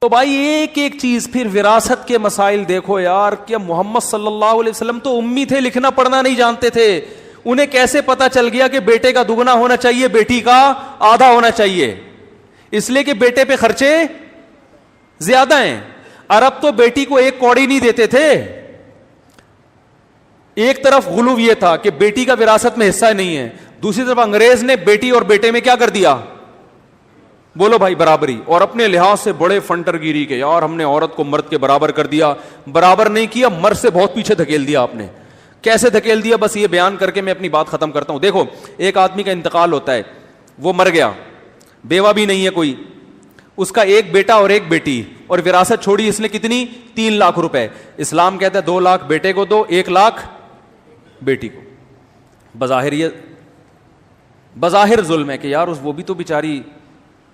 تو بھائی ایک ایک چیز. پھر وراثت کے مسائل دیکھو یار, کہ محمد صلی اللہ علیہ وسلم تو امی تھے, لکھنا پڑھنا نہیں جانتے تھے. انہیں کیسے پتا چل گیا کہ بیٹے کا دگنا ہونا چاہیے, بیٹی کا آدھا ہونا چاہیے؟ اس لیے کہ بیٹے پہ خرچے زیادہ ہیں. عرب تو بیٹی کو ایک کوڑی نہیں دیتے تھے. ایک طرف غلو یہ تھا کہ بیٹی کا وراثت میں حصہ نہیں ہے, دوسری طرف انگریز نے بیٹی اور بیٹے میں کیا کر دیا؟ بولو بھائی, برابری. اور اپنے لحاظ سے بڑے فنٹر گیری کے, یار ہم نے عورت کو مرد کے برابر کر دیا. برابر نہیں کیا, مرد سے بہت پیچھے دھکیل دیا آپ نے. کیسے دھکیل دیا؟ بس یہ بیان کر کے میں اپنی بات ختم کرتا ہوں. دیکھو, ایک آدمی کا انتقال ہوتا ہے, وہ مر گیا, بیوہ بھی نہیں ہے کوئی, اس کا ایک بیٹا اور ایک بیٹی, اور وراثت چھوڑی اس نے کتنی؟ 3 لاکھ روپے. اسلام کہتا ہے 2 لاکھ بیٹے کو دو, 1 لاکھ بیٹی کو. بظاہر ظلم ہے کہ یار وہ بھی تو بیچاری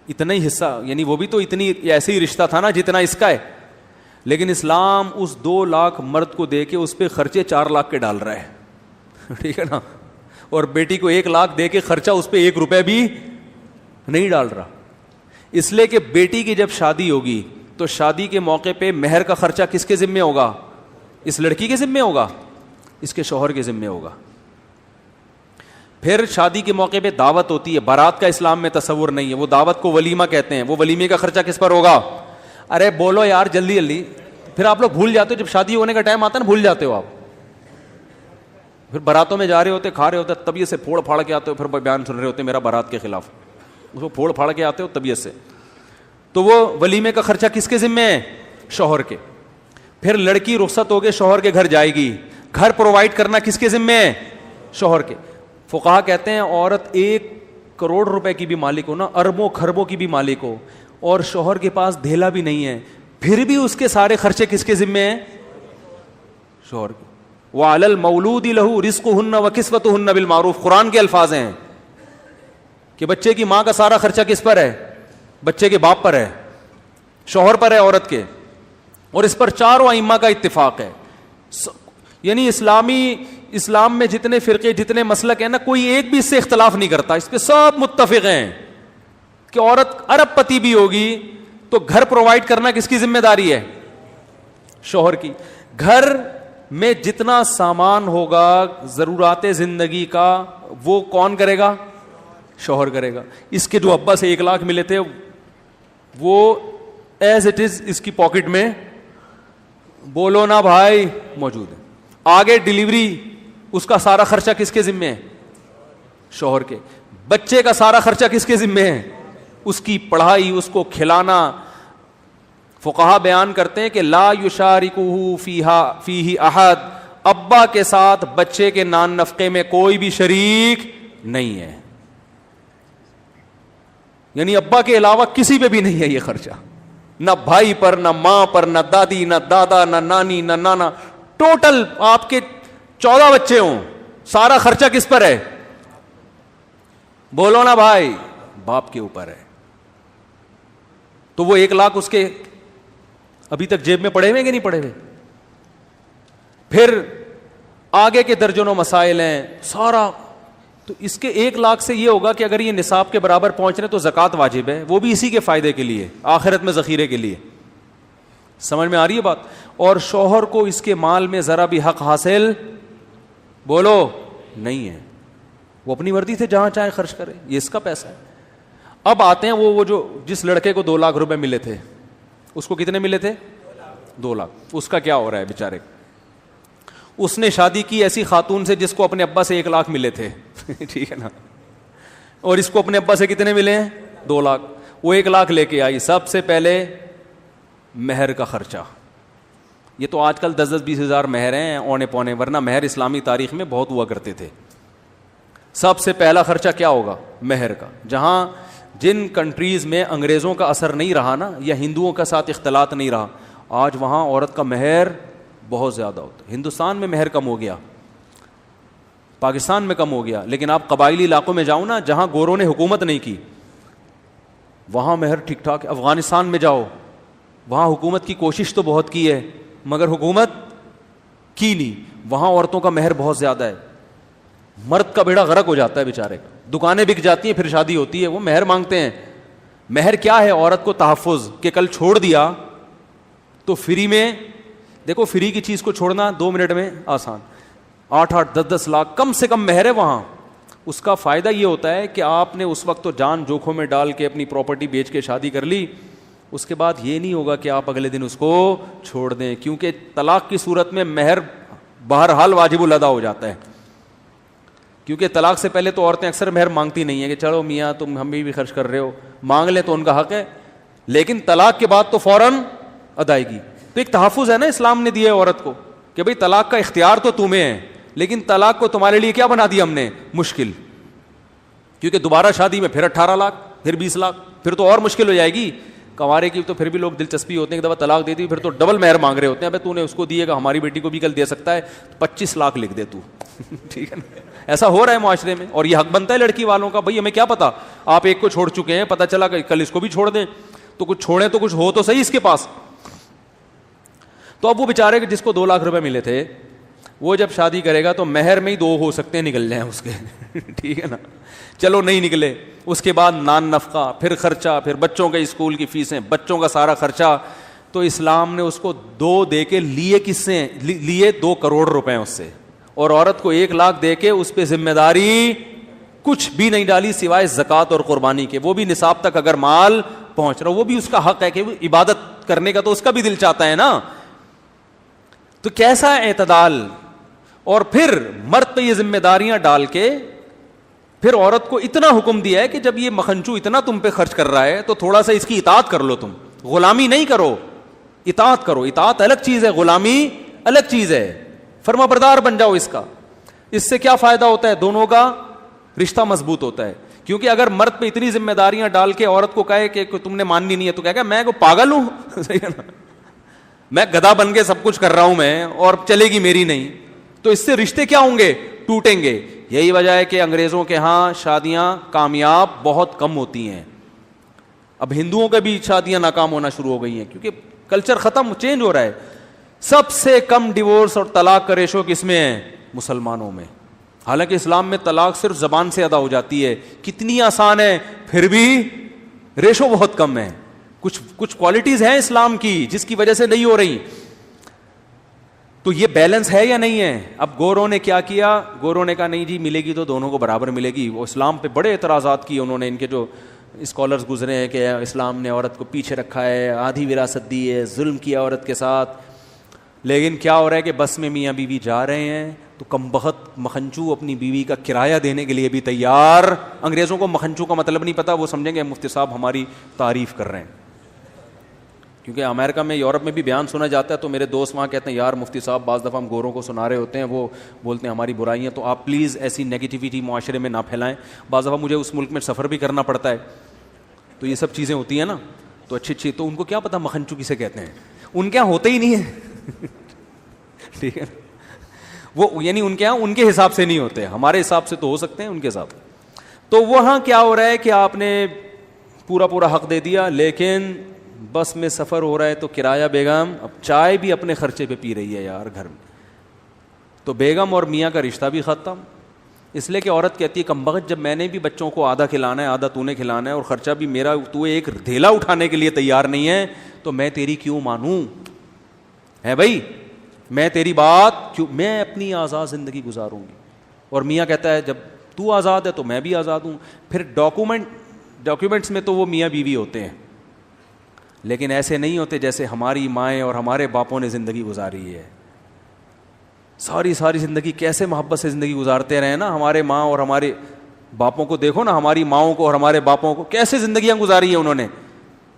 اتنا ہی حصہ, یعنی وہ بھی تو اتنی ایسے ہی رشتہ تھا نا جتنا اس کا ہے. لیکن اسلام اس 2 لاکھ مرد کو دے کے اس پہ خرچے 4 لاکھ کے ڈال رہا ہے, ٹھیک ہے نا, اور بیٹی کو 1 لاکھ دے کے خرچہ اس پہ 1 روپے بھی نہیں ڈال رہا. اس لیے کہ بیٹی کی جب شادی ہوگی تو شادی کے موقع پہ مہر کا خرچہ کس کے ذمہ ہوگا؟ اس لڑکی کے ذمہ ہوگا, اس کے شوہر کے ذمہ ہوگا. پھر شادی کے موقع پہ دعوت ہوتی ہے, بارات کا اسلام میں تصور نہیں ہے, وہ دعوت کو ولیمہ کہتے ہیں. وہ ولیمے کا خرچہ کس پر ہوگا؟ ارے بولو یار جلدی جلدی. پھر آپ لوگ بھول جاتے ہو, جب شادی ہونے کا ٹائم آتا ہے نا بھول جاتے ہو آپ. پھر باراتوں میں جا رہے ہوتے, کھا رہے ہوتے, طبیعت سے پھوڑ پھاڑ کے آتے ہو, پھر بیان سن رہے ہوتے میرا بارات کے خلاف, اس کو پھوڑ پھاڑ کے آتے ہو طبیعت سے. تو وہ ولیمے کا خرچہ کس کے ذمہ ہے؟ شوہر کے. پھر لڑکی رخصت ہو کے شوہر کے گھر جائے گی, گھر پرووائڈ کرنا کس کے ذمہ ہے؟ شوہر کے. فقہا کہتے ہیں عورت 1 کروڑ روپے کی بھی مالک ہو نا, اربوں خربوں کی بھی مالک ہو, اور شوہر کے پاس دھیلا بھی نہیں ہے, پھر بھی اس کے سارے خرچے کس کے ذمہ ہیں؟ شوہر کے. وَعَلَى الْمَوْلُودِ لَهُ رِزْقُهُنَّ وَكِسْوَتُهُنَّ بِالْمَعْرُوفِ, قرآن کے الفاظ ہیں کہ بچے کی ماں کا سارا خرچہ کس پر ہے؟ بچے کے باپ پر ہے, شوہر پر ہے عورت کے. اور اس پر چاروں ائمہ کا اتفاق ہے. یعنی اسلام میں جتنے فرقے جتنے مسلک ہیں نا, کوئی ایک بھی اس سے اختلاف نہیں کرتا, اس پہ سب متفق ہیں کہ عورت ارب پتی بھی ہوگی تو گھر پرووائڈ کرنا کس کی ذمہ داری ہے؟ شوہر کی. گھر میں جتنا سامان ہوگا ضرورات زندگی کا وہ کون کرے گا؟ شوہر کرے گا. اس کے جو ابا سے 1 لاکھ ملے تھے وہ ایز اٹ از اس کی پاکٹ میں, بولو نا بھائی, موجود ہے. آگے ڈیلیوری, اس کا سارا خرچہ کس کے ذمہ ہے؟ شوہر کے. بچے کا سارا خرچہ کس کے ذمہ ہے؟ اس کی پڑھائی, اس کو کھلانا. فقہا بیان کرتے ہیں کہ لا یشارکہ فیہ احد, ابا کے ساتھ بچے کے نان نفقے میں کوئی بھی شریک نہیں ہے. یعنی ابا کے علاوہ کسی پہ بھی نہیں ہے یہ خرچہ, نہ بھائی پر, نہ ماں پر, نہ دادی, نہ دادا, نہ نانی, نہ نانا. ٹوٹل آپ کے 14 بچے ہوں, سارا خرچہ کس پر ہے؟ بولو نا بھائی, باپ کے اوپر ہے. تو وہ 1 لاکھ اس کے ابھی تک جیب میں پڑے ہوئے کہ نہیں پڑے ہوئے؟ پھر آگے کے درجنوں مسائل ہیں سارا. تو اس کے 1 لاکھ سے یہ ہوگا کہ اگر یہ نصاب کے برابر پہنچ رہے تو زکوٰۃ واجب ہے, وہ بھی اسی کے فائدے کے لیے, آخرت میں ذخیرے کے لیے. سمجھ میں آ رہی ہے بات؟ اور شوہر کو اس کے مال میں ذرا بھی حق حاصل بولو نہیں ہے, وہ اپنی مرضی سے جہاں چاہے خرچ کرے, یہ اس کا پیسہ ہے. اب آتے ہیں وہ جو جس لڑکے کو 2 لاکھ روپے ملے تھے, اس کو کتنے ملے تھے؟ 2 لاکھ. اس کا کیا ہو رہا ہے بیچارے؟ اس نے شادی کی ایسی خاتون سے جس کو اپنے ابا سے 1 لاکھ ملے تھے, ٹھیک ہے نا, اور اس کو اپنے ابا سے کتنے ملے ہیں؟ 2 لاکھ. وہ 1 لاکھ لے کے آئی. سب سے پہلے مہر کا خرچہ. یہ تو آج کل 10-20 ہزار مہر ہیں اونے پونے, ورنہ مہر اسلامی تاریخ میں بہت ہوا کرتے تھے. سب سے پہلا خرچہ کیا ہوگا؟ مہر کا. جہاں جن کنٹریز میں انگریزوں کا اثر نہیں رہا نا, یا ہندوؤں کا ساتھ اختلاط نہیں رہا, آج وہاں عورت کا مہر بہت زیادہ ہوتا ہے. ہندوستان میں مہر کم ہو گیا, پاکستان میں کم ہو گیا, لیکن آپ قبائلی علاقوں میں جاؤ نا جہاں گوروں نے حکومت نہیں کی, وہاں مہر ٹھیک ٹھاک. افغانستان میں جاؤ, وہاں حکومت کی کوشش تو بہت کی ہے مگر حکومت کی نہیں, وہاں عورتوں کا مہر بہت زیادہ ہے. مرد کا بیڑا غرق ہو جاتا ہے بیچارے کا, دکانیں بک جاتی ہیں, پھر شادی ہوتی ہے, وہ مہر مانگتے ہیں. مہر کیا ہے؟ عورت کو تحفظ، کہ کل چھوڑ دیا تو فری میں، دیکھو فری کی چیز کو چھوڑنا 2 منٹ میں آسان، 8-8 10-10 لاکھ کم سے کم مہر ہے وہاں. اس کا فائدہ یہ ہوتا ہے کہ آپ نے اس وقت تو جان جوکھوں میں ڈال کے اپنی پراپرٹی بیچ کے شادی کر لی، اس کے بعد یہ نہیں ہوگا کہ آپ اگلے دن اس کو چھوڑ دیں، کیونکہ طلاق کی صورت میں مہر بہرحال واجب الادا ہو جاتا ہے. کیونکہ طلاق سے پہلے تو عورتیں اکثر مہر مانگتی نہیں ہیں کہ چلو میاں تم ہم بھی خرچ کر رہے ہو، مانگ لیں تو ان کا حق ہے، لیکن طلاق کے بعد تو فوراً ادائیگی. تو ایک تحفظ ہے نا اسلام نے دیا ہے عورت کو کہ بھئی طلاق کا اختیار تو تمہیں ہے، لیکن طلاق کو تمہارے لیے کیا بنا دیا ہم نے؟ مشکل. کیونکہ دوبارہ شادی میں پھر 18 لاکھ، پھر 20 لاکھ، پھر تو اور مشکل ہو جائے گی. کنوارے کی تو پھر بھی لوگ دلچسپی ہوتے ہیں کہ دفعہ طلاق دے دی پھر تو ڈبل مہر مانگ رہے ہوتے ہیں. ابے تو نے اس کو دیے گا، ہماری بیٹی کو بھی کل دے سکتا ہے، 25 لاکھ لکھ دے تو. ٹھیک ہے نا؟ ایسا ہو رہا ہے معاشرے میں، اور یہ حق بنتا ہے لڑکی والوں کا. بھائی ہمیں کیا پتا، آپ ایک کو چھوڑ چکے ہیں، پتہ چلا کہ کل اس کو بھی چھوڑ دیں، تو کچھ چھوڑیں تو کچھ ہو تو صحیح اس کے پاس. تو اب وہ بیچارے جس کو 2 لاکھ روپے ملے تھے، وہ جب شادی کرے گا تو مہر میں ہی 2 ہو سکتے ہیں نکل جائیں اس کے. ٹھیک ہے نا؟ چلو نہیں نکلے، اس کے بعد نان نفقہ، پھر خرچہ، پھر بچوں کے اسکول کی فیسیں، بچوں کا سارا خرچہ. تو اسلام نے اس کو 2 دے کے لیے کس سے؟ لیے 2 کروڑ روپے اس سے، اور عورت کو 1 لاکھ دے کے اس پہ ذمہ داری کچھ بھی نہیں ڈالی سوائے زکوٰۃ اور قربانی کے. وہ بھی نصاب تک اگر مال پہنچ رہا، وہ بھی اس کا حق ہے کہ وہ عبادت کرنے کا تو اس کا بھی دل چاہتا ہے نا. تو کیسا اعتدال. اور پھر مرد پہ یہ ذمہ داریاں ڈال کے پھر عورت کو اتنا حکم دیا ہے کہ جب یہ مکھنچو اتنا تم پہ خرچ کر رہا ہے تو تھوڑا سا اس کی اطاعت کر لو. تم غلامی نہیں کرو، اطاعت کرو. اطاعت الگ چیز ہے، غلامی الگ چیز ہے. فرما بردار بن جاؤ اس کا. اس سے کیا فائدہ ہوتا ہے؟ دونوں کا رشتہ مضبوط ہوتا ہے. کیونکہ اگر مرد پہ اتنی ذمہ داریاں ڈال کے عورت کو کہے کہ تم نے ماننی نہیں ہے، تو کہے گا میں کو پاگل ہوں. صحیح ہے نا؟ میں گدھا بن کے سب کچھ کر رہا ہوں میں، اور چلے گی میری نہیں. تو اس سے رشتے کیا ہوں گے؟ ٹوٹیں گے. یہی وجہ ہے کہ انگریزوں کے ہاں شادیاں کامیاب بہت کم ہوتی ہیں. اب ہندوؤں کے بھی شادیاں ناکام ہونا شروع ہو گئی ہیں، کیونکہ کلچر ختم، چینج ہو رہا ہے. سب سے کم ڈیورس اور طلاق کا ریشو کس میں ہے؟ مسلمانوں میں. حالانکہ اسلام میں طلاق صرف زبان سے ادا ہو جاتی ہے، کتنی آسان ہے، پھر بھی ریشو بہت کم ہے. کچھ کوالٹیز ہیں اسلام کی جس کی وجہ سے نہیں ہو رہی. تو یہ بیلنس ہے یا نہیں ہے؟ اب گوروں نے کیا کیا؟ گوروں نے کہا نہیں جی ملے گی تو دونوں کو برابر ملے گی. وہ اسلام پہ بڑے اعتراضات کیے انہوں نے. ان کے جو اسکالرز گزرے ہیں کہ اسلام نے عورت کو پیچھے رکھا ہے، آدھی وراثت دی ہے، ظلم کیا عورت کے ساتھ. لیکن کیا ہو رہا ہے کہ بس میں میاں بیوی جا رہے ہیں تو کم بخت مکھنچو اپنی بیوی کا کرایہ دینے کے لیے بھی تیار. انگریزوں کو مکھنچو کا مطلب نہیں پتا، وہ سمجھیں گے مفتی صاحب ہماری تعریف کر رہے ہیں. کیونکہ امریکہ میں، یورپ میں بھی بیان سنا جاتا ہے، تو میرے دوست وہاں کہتے ہیں یار مفتی صاحب بعض دفعہ ہم گوروں کو سنا رہے ہوتے ہیں، وہ بولتے ہیں ہماری برائیاں، تو آپ پلیز ایسی نیگیٹیوٹی معاشرے میں نہ پھیلائیں. بعض دفعہ مجھے اس ملک میں سفر بھی کرنا پڑتا ہے، تو یہ سب چیزیں ہوتی ہیں نا. تو اچھی تو ان کو کیا پتا مکھنچو کسے کہتے ہیں، ان کے یہاں ہوتے ہی نہیں ہے. ٹھیک ہے، وہ یعنی ان کے یہاں ان کے حساب سے نہیں ہوتے، ہمارے حساب سے تو ہو سکتے ہیں، ان کے حساب. تو وہاں کیا ہو رہا ہے کہ آپ نے پورا حق دے دیا، لیکن بس میں سفر ہو رہا ہے تو کرایہ بیگم اب چائے بھی اپنے خرچے پہ پی رہی ہے یار گھر میں. تو بیگم اور میاں کا رشتہ بھی ختم. اس لیے کہ عورت کہتی ہے کم بخت جب میں نے بھی بچوں کو آدھا کھلانا ہے، آدھا تو نے کھلانا ہے، اور خرچہ بھی میرا، تو ایک دھیلا اٹھانے کے لیے تیار نہیں ہے، تو میں تیری کیوں مانوں؟ ہے بھائی میں تیری بات کیوں، میں اپنی آزاد زندگی گزاروں گی. اور میاں کہتا ہے جب تو آزاد ہے تو میں بھی آزاد ہوں. پھر ڈاکیومنٹس میں تو وہ میاں بیوی ہوتے ہیں، لیکن ایسے نہیں ہوتے جیسے ہماری مائیں اور ہمارے باپوں نے زندگی گزاری ہے. ساری زندگی کیسے محبت سے زندگی گزارتے رہے نا. ہمارے ماں اور ہمارے باپوں کو دیکھو نا، ہماری ماؤں کو اور ہمارے باپوں کو کیسے زندگیاں گزاری ہیں انہوں نے.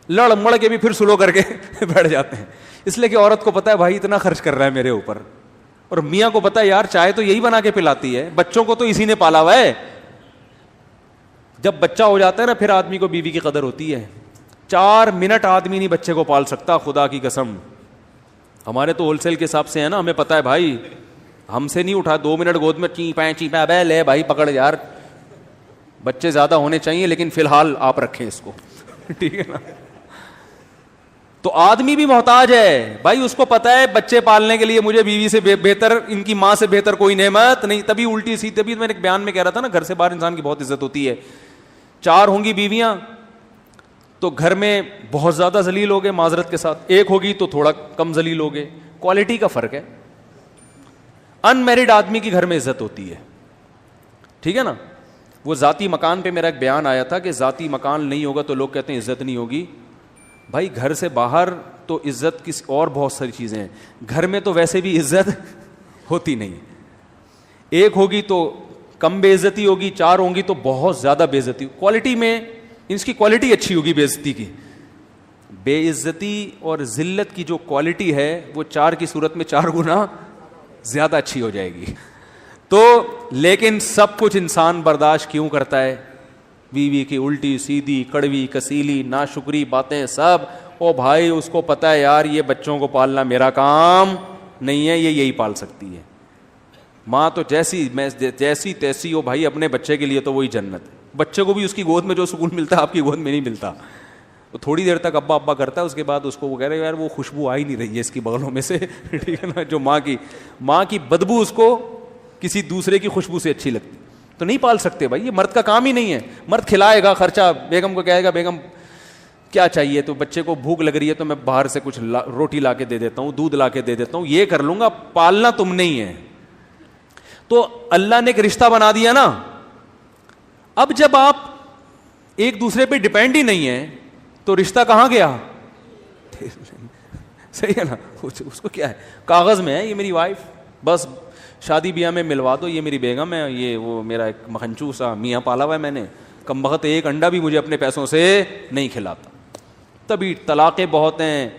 لڑ مڑ کے بھی پھر سلو کر کے بیٹھ جاتے ہیں. اس لیے کہ عورت کو پتا ہے بھائی اتنا خرچ کر رہا ہے میرے اوپر، اور میاں کو پتا ہے یار چائے تو یہی بنا کے پلاتی ہے، بچوں کو تو اسی نے پالا ہوا ہے. جب بچہ ہو جاتا ہے نا پھر آدمی کو بیوی کی قدر ہوتی ہے. 4 منٹ آدمی نہیں بچے کو پال سکتا، خدا کی قسم. ہمارے تو ہول سیل کے حساب سے ہے نا، ہمیں پتا ہے بھائی ہم سے نہیں اٹھا. 2 منٹ گود میں چیپیں ابے لے بھائی پکڑ یار. بچے زیادہ ہونے چاہیے لیکن فی الحال آپ رکھیں اس کو. ٹھیک ہے نا. تو آدمی بھی محتاج ہے بھائی، اس کو پتا ہے بچے پالنے کے لیے مجھے بیوی سے بہتر، ان کی ماں سے بہتر کوئی نعمت نہیں. تبھی الٹی سی، تبھی میں نے ایک بیان میں کہہ رہا تھا نا گھر سے باہر انسان کی بہت عزت ہوتی ہے. 4 ہوں گی بیویاں تو گھر میں بہت زیادہ ذلیل ہوگے معذرت کے ساتھ, ایک ہوگی تو تھوڑا کم ذلیل ہوگے, کوالٹی کا فرق ہے. ان میرڈ آدمی کی گھر میں عزت ہوتی ہے, ٹھیک ہے نا. وہ ذاتی مکان پہ میرا ایک بیان آیا تھا کہ ذاتی مکان نہیں ہوگا تو لوگ کہتے ہیں عزت نہیں ہوگی. بھائی گھر سے باہر تو عزت کسی اور بہت ساری چیزیں ہیں, گھر میں تو ویسے بھی عزت ہوتی نہیں. ایک ہوگی تو کم بے عزتی ہوگی, چار ہوں گی تو بہت زیادہ بے عزتی. کوالٹی میں اس کی کوالٹی اچھی ہوگی بے عزتی کی. بے عزتی اور ذلت کی جو کوالٹی ہے وہ چار کی صورت میں 4 گنا زیادہ اچھی ہو جائے گی. تو لیکن سب کچھ انسان برداشت کیوں کرتا ہے؟ بیوی کی الٹی سیدھی کڑوی کسیلی ناشکری باتیں سب. او بھائی اس کو پتہ ہے یار یہ بچوں کو پالنا میرا کام نہیں ہے, یہ یہی پال سکتی ہے. ماں تو جیسی تیسی ہو بھائی, اپنے بچے کے لیے تو وہی جنت ہے. بچے کو بھی اس کی گود میں جو سکون ملتا ہے آپ کی گود میں نہیں ملتا. تو تھوڑی دیر تک ابا ابا کرتا ہے, اس کے بعد اس کو وہ کہہ رہے یار وہ خوشبو آ ہی نہیں رہی ہے اس کی بغلوں میں سے, ٹھیک ہے نا, جو ماں کی بدبو اس کو کسی دوسرے کی خوشبو سے اچھی لگتی. تو نہیں پال سکتے بھائی, یہ مرد کا کام ہی نہیں ہے. مرد کھلائے گا, خرچہ بیگم کو کہے گا بیگم کیا چاہیے, تو بچے کو بھوک لگ رہی ہے تو میں باہر سے کچھ روٹی لا کے دے دیتا ہوں, دودھ لا کے دے دیتا ہوں, یہ کر لوں گا. پالنا تم نہیں ہے. تو اللہ نے ایک رشتہ بنا دیا نا. اب جب آپ ایک دوسرے پہ ڈیپینڈ ہی نہیں ہے تو رشتہ کہاں گیا؟ صحیح ہے نا. اس کو کیا ہے, کاغذ میں ہے یہ میری وائف, بس شادی بیاہ میں ملوا دو, یہ میری بیگم ہے, یہ وہ میرا ایک مکھنچو سا میاں پالا ہوا ہے میں نے, کم بخت ایک انڈا بھی مجھے اپنے پیسوں سے نہیں کھلاتا. تبھی طلاقیں بہت ہیں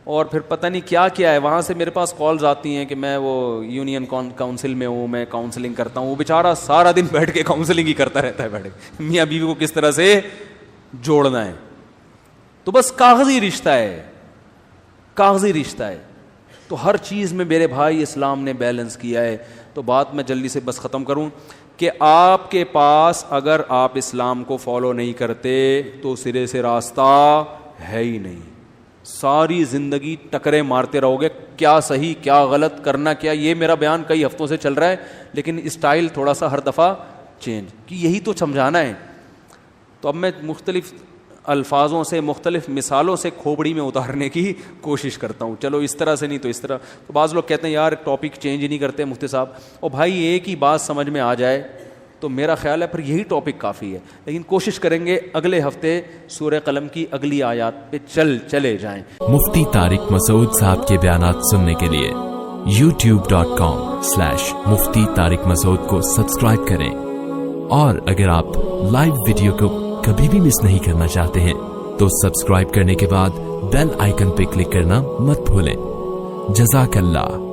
اور پھر پتہ نہیں کیا کیا ہے. وہاں سے میرے پاس کالز آتی ہیں کہ میں وہ یونین کاؤنسل میں ہوں, میں کاؤنسلنگ کرتا ہوں. وہ بیچارہ سارا دن بیٹھ کے کاؤنسلنگ ہی کرتا رہتا ہے, بیٹھ کے میاں بیوی کو کس طرح سے جوڑنا ہے. تو بس کاغذی رشتہ ہے, کاغذی رشتہ ہے. تو ہر چیز میں میرے بھائی اسلام نے بیلنس کیا ہے. تو بات میں جلدی سے بس ختم کروں کہ آپ کے پاس اگر آپ اسلام کو فالو نہیں کرتے تو سرے سے راستہ ہے ہی نہیں. ساری زندگی ٹکرے مارتے رہو گے, کیا صحیح کیا غلط, کرنا کیا. یہ میرا بیان کئی ہفتوں سے چل رہا ہے لیکن اسٹائل تھوڑا سا ہر دفعہ چینج, کہ یہی تو سمجھانا ہے. تو اب میں مختلف الفاظوں سے مختلف مثالوں سے کھوپڑی میں اتارنے کی کوشش کرتا ہوں. چلو اس طرح سے نہیں تو اس طرح. تو بعض لوگ کہتے ہیں یار ٹاپک چینج ہی نہیں کرتے مفتی صاحب. اور بھائی ایک ہی بات سمجھ میں آ جائے تو میرا خیال ہے پھر یہی ٹاپک کافی ہے. لیکن کوشش کریں گے اگلے ہفتے سورہ قلم کی اگلی آیات پہ چلے جائیں. مفتی طارق مسعود صاحب کے بیانات سننے کے لیے youtube.com/مفتی طارق مسعود کو سبسکرائب کریں. اور اگر آپ لائیو ویڈیو کو کبھی بھی مس نہیں کرنا چاہتے ہیں تو سبسکرائب کرنے کے بعد بیل آئیکن پہ کلک کرنا مت بھولیں. جزاک اللہ.